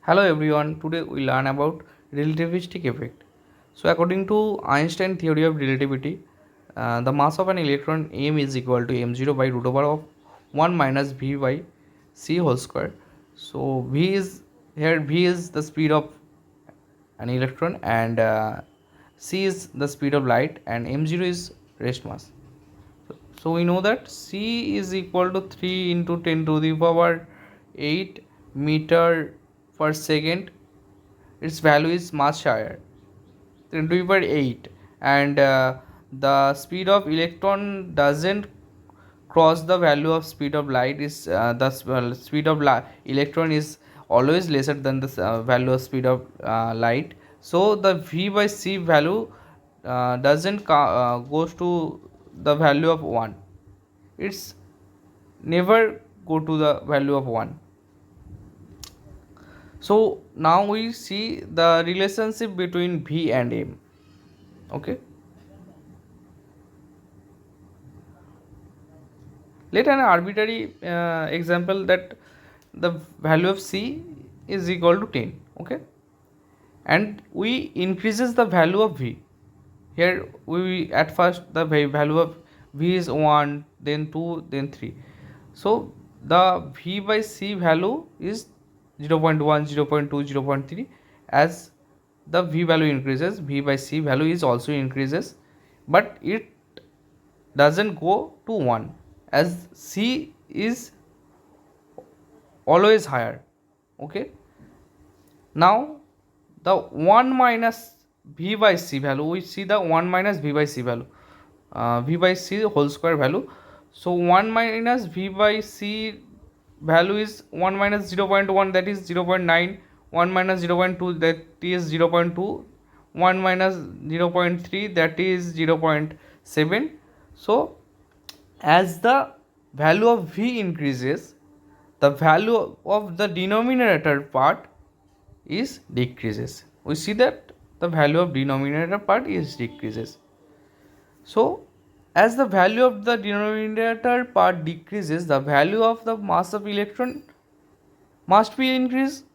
Hello everyone, today we learn about relativistic effect. So according to Einstein theory of relativity, the mass of an electron m is equal to m0 by root over of 1 minus v by c whole square. So v is the speed of an electron and c is the speed of light and m0 is rest mass. So we know that c is equal to 3 into 10 to the power 8 meter per second. Its value is much higher, 10 to the power 8, and the speed of electron doesn't cross the value of speed of light. Is speed of electron is always lesser than the value of speed of light. So the v by c value doesn't goes to the value of 1. It's never go to the value of 1. So now we see the relationship between v and m. Okay, let an arbitrary example that the value of c is equal to 10. Okay, and we increases the value of v. Here we at first the value of v is 1, then 2, then 3. So the v by c value is 0.1, 0.2, 0.3. As the v value increases, v by c value is also increases, but it doesn't go to 1 as c is always higher. Okay, now the 1 minus v by c value, we see the 1 minus v by c value, v by c whole square value. So 1 minus v by c value is 1 minus 0.1, that is 0.9, 1 minus 0.2, that is 0.2, 1 minus 0.3, that is 0.7. So as the value of v increases, the value of the denominator part is decreases. We see that the value of denominator part is decreases. So as the value of the denominator part decreases, the value of the mass of electron must be increased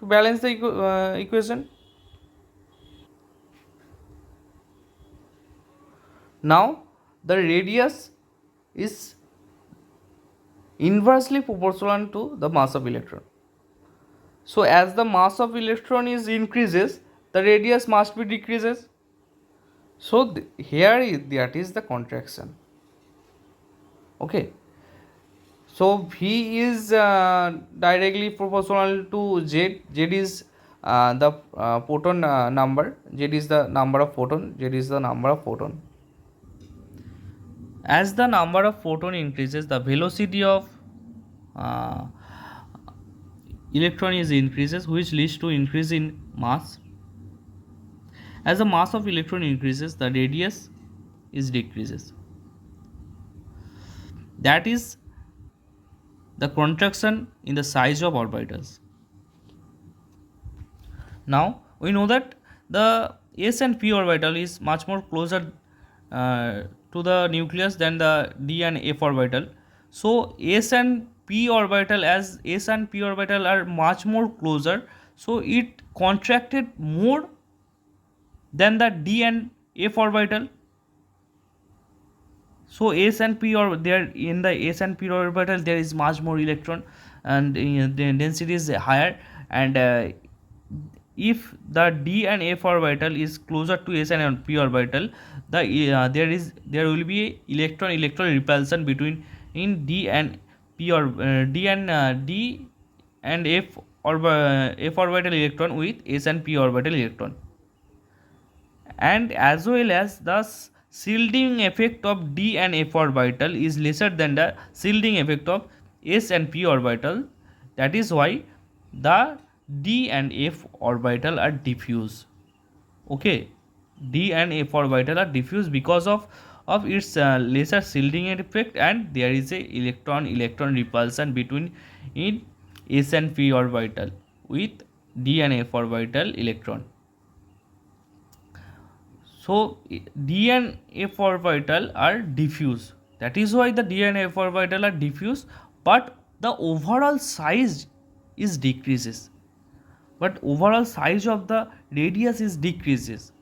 to balance the equation. Now the radius is inversely proportional to the mass of electron. So as the mass of electron is increases, the radius must be decreases. So that is the contraction. Okay. So v is directly proportional to z. Z is the photon number. Z is the number of photon. Z is the number of photon. As the number of photon increases, the velocity of uh, electron is increases, which leads to increase in mass. As the mass of electron increases, the radius is decreases. That is the contraction in the size of orbitals. Now we know that the s and p orbital is much more closer to the nucleus than the d and f orbital. So s and p orbital, as s and p orbital are much more closer, so it contracted more than the d and f orbital. So s and p, or there in the s and p orbital there is much more electron and the density is higher, and if the d and f orbital is closer to s and p orbital, there will be electron repulsion between in d and p, or d and f orbital electron with s and p orbital electron, and as well as the shielding effect of d and f orbital is lesser than the shielding effect of s and p orbital. That is why the d and f orbital are diffuse. Okay, d and f orbital are diffuse because of its lesser shielding effect, and there is a electron repulsion between in s and p orbital with d and f orbital electron. So d and f orbital are diffuse. That is why the d and f orbital are diffuse, but the overall size is decreases. but overall size of the radius is decreases.